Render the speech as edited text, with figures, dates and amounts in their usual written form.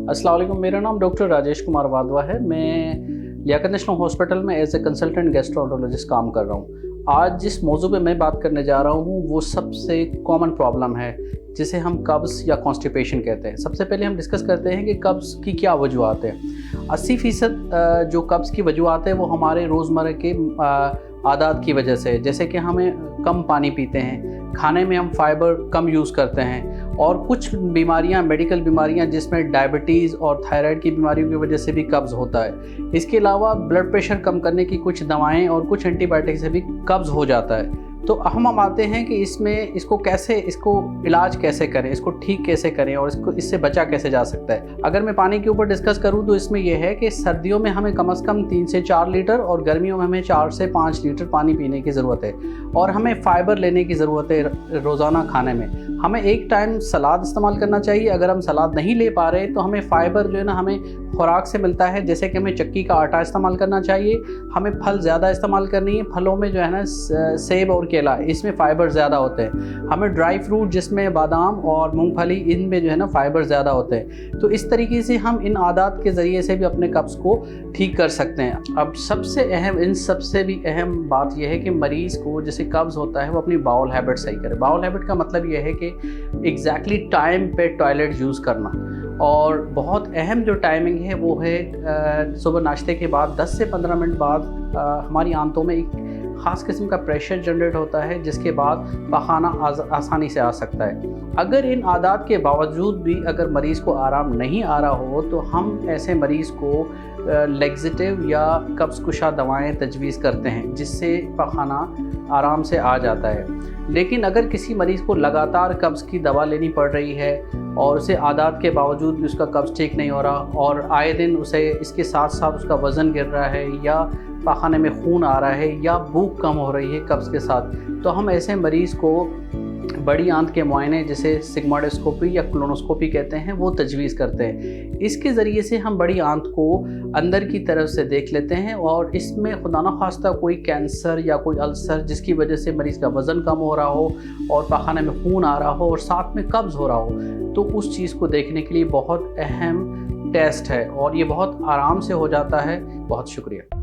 अस्सलाम वालेकुम, मेरा नाम डॉक्टर राजेश कुमार वाधवा है। मैं लियाकत नेशनल हॉस्पिटल में एज ए कंसल्टेंट गैस्ट्रोएंटरोलॉजिस्ट काम कर रहा हूँ। आज जिस मौजू पे मैं बात करने जा रहा हूँ वो सबसे कॉमन प्रॉब्लम है जिसे हम कब्ज़ या कॉन्स्टिपेशन कहते हैं। सबसे पहले हम डिस्कस करते हैं कि कब्ज़ की क्या वजूहत है। 80% जो कब्ज़ की वजूहत है वो हमारे रोज़मर्रा के आदत की वजह से है। जैसे कि हमें कम पानी पीते हैं, खाने में हम फाइबर कम यूज़ करते हैं, और कुछ बीमारियां, मेडिकल बीमारियां जिसमें डायबिटीज़ और थायराइड की बीमारियों की वजह से भी कब्ज़ होता है। इसके अलावा ब्लड प्रेशर कम करने की कुछ दवाएं और कुछ एंटीबायोटिक से भी कब्ज़ हो जाता है। तो हम आते हैं कि इसको इलाज कैसे करें, इसको ठीक कैसे करें और इससे बचा कैसे जा सकता है। अगर मैं पानी के ऊपर डिस्कस करूं तो इसमें यह है कि सर्दियों में हमें कम से कम 3 से 4 लीटर और गर्मियों में हमें 4 से 5 लीटर पानी पीने की ज़रूरत है। और हमें फाइबर लेने की ज़रूरत है रोज़ाना खाने में। हमें एक टाइम सलाद इस्तेमाल करना चाहिए। अगर हम सलाद नहीं ले पा रहे तो हमें फ़ाइबर जो है ना हमें खुराक से मिलता है, जैसे कि हमें चक्की का आटा इस्तेमाल करना चाहिए। हमें फल ज़्यादा इस्तेमाल करनी है। फलों में जो है ना सेब और केला, इसमें फ़ाइबर ज़्यादा होते हैं। हमें ड्राई फ्रूट जिसमें बादाम और मूंगफली, इनमें जो है ना फ़ाइबर ज़्यादा होते हैं। तो इस तरीके से हम इन आदत के ज़रिए से भी अपने कब्ज़ को ठीक कर सकते हैं। अब इन सबसे भी अहम बात यह है कि मरीज़ को जैसे कब्ज़ होता है वो अपनी बाउल हैबिट सही करे। बाउल हैबिट का मतलब यह है कि एग्जैक्टली टाइम पे टॉयलेट यूज़ करना। और बहुत अहम जो टाइमिंग है वो है सुबह नाश्ते के बाद 10 से 15 मिनट बाद हमारी आंतों में एक ख़ास किस्म का प्रेशर जनरेट होता है जिसके बाद पखाना आसानी से आ सकता है। अगर इन आदत के बावजूद भी अगर मरीज़ को आराम नहीं आ रहा हो तो हम ऐसे मरीज़ को लेग्जिटिव या कब्ज़ कुशा दवाएं तजवीज़ करते हैं जिससे पखाना आराम से आ जाता है। लेकिन अगर किसी मरीज़ को लगातार कब्ज़ की दवा लेनी पड़ रही है और उसे आदत के बावजूद भी उसका कब्ज़ ठीक नहीं हो रहा और आए दिन उसे इसके साथ साथ उसका वज़न गिर रहा है या पखाने में खून आ रहा है या भूख कम हो रही है कब्ज़ के साथ, तो हम ऐसे मरीज़ को बड़ी आंत के मुआयने जिसे सिग्मोइडोस्कोपी या कोलोनोस्कोपी कहते हैं वो तजवीज़ करते हैं। इसके ज़रिए से हम बड़ी आंत को अंदर की तरफ से देख लेते हैं और इसमें खुदा न खास्ता कोई कैंसर या कोई अल्सर जिसकी वजह से मरीज़ का वज़न कम हो रहा हो और पखाने में खून आ रहा हो और साथ में कब्ज़ हो रहा हो, तो उस चीज़ को देखने के लिए बहुत अहम टेस्ट है और ये बहुत आराम से हो जाता है। बहुत शुक्रिया।